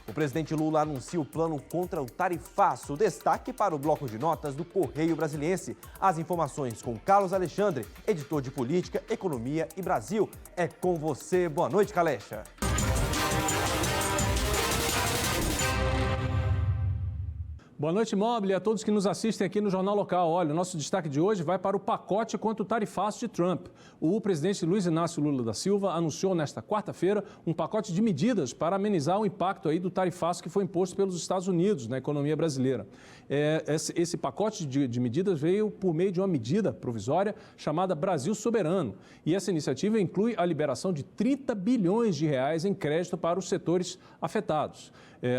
O presidente Lula anuncia o plano contra o tarifaço. Destaque para o bloco de notas do Correio Brasiliense. As informações com Carlos Alexandre, editor de Política, Economia e Brasil. É com você. Boa noite, Calecha. Boa noite, Mobile, e a todos que nos assistem aqui no Jornal Local. Olha, o nosso destaque de hoje vai para o pacote contra o tarifaço de Trump. O presidente Luiz Inácio Lula da Silva anunciou nesta quarta-feira um pacote de medidas para amenizar o impacto aí do tarifaço que foi imposto pelos Estados Unidos na economia brasileira. Esse pacote de medidas veio por meio de uma medida provisória chamada Brasil Soberano. E essa iniciativa inclui a liberação de 30 bilhões de reais em crédito para os setores afetados.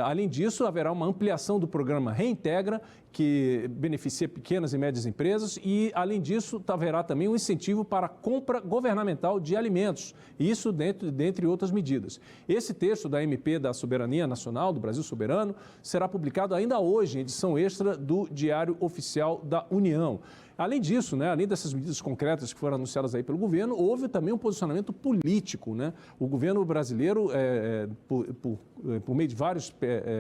Além disso, haverá uma ampliação do programa Reintegra, que beneficia pequenas e médias empresas, e, além disso, haverá também um incentivo para a compra governamental de alimentos, isso dentre outras medidas. Esse texto da MP da Soberania Nacional, do Brasil Soberano, será publicado ainda hoje, em edição extra do Diário Oficial da União. Além disso, além dessas medidas concretas que foram anunciadas aí pelo governo, houve também um posicionamento político, O governo brasileiro, por meio de vários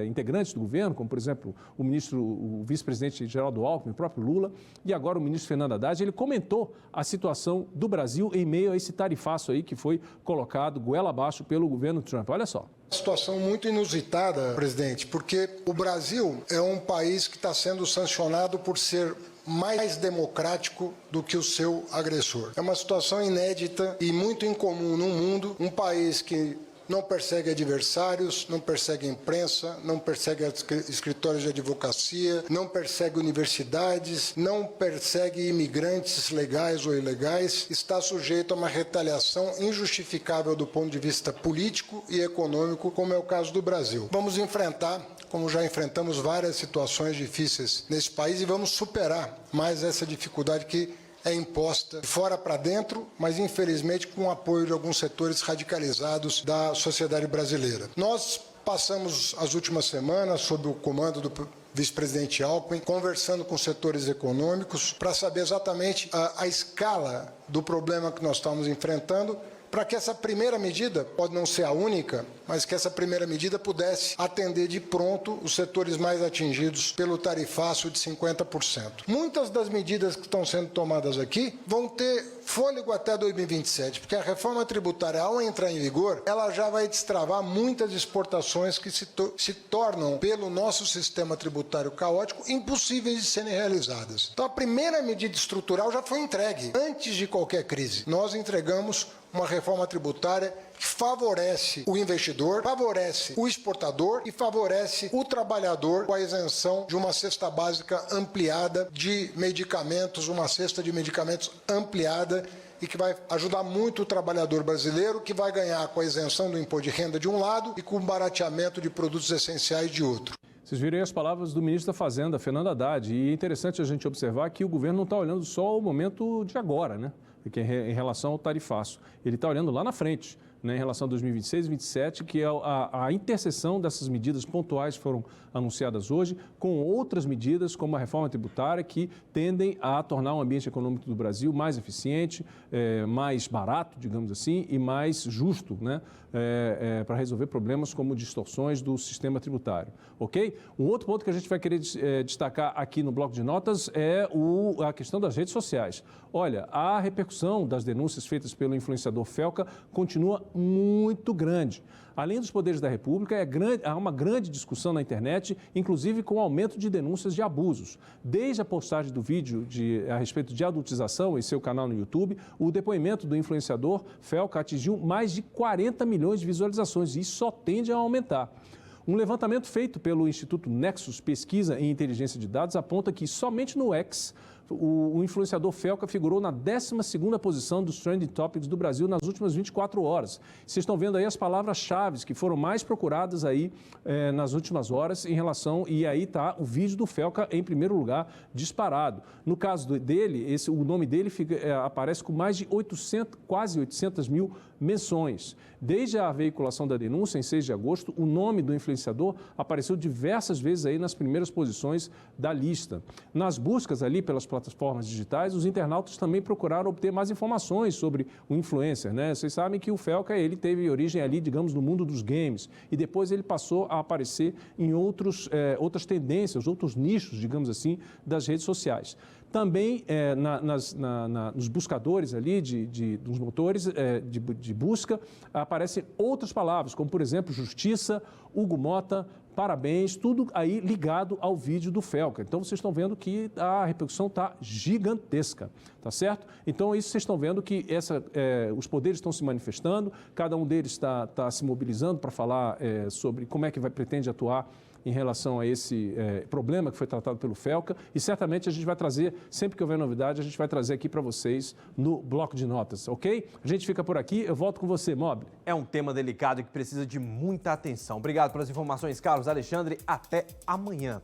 integrantes do governo, como, por exemplo, o vice-presidente Geraldo Alckmin, o próprio Lula, e agora o ministro Fernando Haddad, ele comentou a situação do Brasil em meio a esse tarifaço aí que foi colocado goela abaixo pelo governo Trump. Olha só. Situação muito inusitada, presidente, porque o Brasil é um país que está sendo sancionado por ser mais democrático do que o seu agressor. É uma situação inédita e muito incomum no mundo, um país que não persegue adversários, não persegue imprensa, não persegue escritórios de advocacia, não persegue universidades, não persegue imigrantes legais ou ilegais, está sujeito a uma retaliação injustificável do ponto de vista político e econômico, como é o caso do Brasil. Vamos enfrentar, como já enfrentamos várias situações difíceis nesse país, e vamos superar mais essa dificuldade que é imposta de fora para dentro, mas infelizmente com o apoio de alguns setores radicalizados da sociedade brasileira. Nós passamos as últimas semanas, sob o comando do vice-presidente Alckmin, conversando com setores econômicos para saber exatamente a escala do problema que nós estamos enfrentando, para que essa primeira medida, pode não ser a única, mas que essa primeira medida pudesse atender de pronto os setores mais atingidos pelo tarifaço de 50%. Muitas das medidas que estão sendo tomadas aqui vão ter fôlego até 2027, porque a reforma tributária, ao entrar em vigor, ela já vai destravar muitas exportações que se tornam, pelo nosso sistema tributário caótico, impossíveis de serem realizadas. Então, a primeira medida estrutural já foi entregue. Antes de qualquer crise, nós entregamos uma reforma tributária que favorece o investidor, favorece o exportador e favorece o trabalhador com a isenção de uma cesta básica ampliada de medicamentos, uma cesta de medicamentos ampliada, e que vai ajudar muito o trabalhador brasileiro, que vai ganhar com a isenção do imposto de renda de um lado e com o barateamento de produtos essenciais de outro. Vocês viram as palavras do ministro da Fazenda, Fernando Haddad, e é interessante a gente observar que o governo não está olhando só o momento de agora, que é em relação ao tarifaço. Ele está olhando lá na frente, em relação a 2026 e 2027, que é a interseção dessas medidas pontuais que foram anunciadas hoje, com outras medidas, como a reforma tributária, que tendem a tornar o ambiente econômico do Brasil mais eficiente, mais barato, digamos assim, e mais justo, para resolver problemas como distorções do sistema tributário. Ok? Um outro ponto que a gente vai querer destacar aqui no bloco de notas é a questão das redes sociais. Olha, a repercussão das denúncias feitas pelo influenciador Felca continua muito grande. Além dos poderes da República, há uma grande discussão na internet, inclusive com o aumento de denúncias de abusos. Desde a postagem do vídeo a respeito de adultização em seu canal no YouTube, o depoimento do influenciador Felca atingiu mais de 40 milhões de visualizações e isso só tende a aumentar. Um levantamento feito pelo Instituto Nexus Pesquisa em Inteligência de Dados aponta que somente no X o influenciador Felca figurou na 12ª posição dos Trending Topics do Brasil nas últimas 24 horas. Vocês estão vendo aí as palavras-chave que foram mais procuradas aí nas últimas horas em relação... E aí está o vídeo do Felca em primeiro lugar, disparado. No caso dele, o nome dele aparece com mais de quase 800 mil menções. Desde a veiculação da denúncia, em 6 de agosto, o nome do influenciador apareceu diversas vezes aí nas primeiras posições da lista. Nas buscas ali pelas plataformas plataformas digitais, os internautas também procuraram obter mais informações sobre o influencer, né? Vocês sabem que o Felca, ele teve origem ali, digamos, no mundo dos games, e depois ele passou a aparecer em outras tendências, outros nichos, digamos assim, das redes sociais. Também nos buscadores ali, dos motores de busca, aparecem outras palavras, como, por exemplo, justiça, Hugo Mota, parabéns, tudo aí ligado ao vídeo do Felca. Então, vocês estão vendo que a repercussão está gigantesca, tá certo? Então, isso vocês estão vendo que os poderes estão se manifestando, cada um deles está se mobilizando para falar sobre como é que pretende atuar em relação a esse problema que foi tratado pelo Felca, e certamente a gente vai trazer, sempre que houver novidade, a gente vai trazer aqui para vocês no Bloco de Notas, ok? A gente fica por aqui, eu volto com você, Mobile. É um tema delicado que precisa de muita atenção. Obrigado pelas informações, Carlos Alexandre. Até amanhã.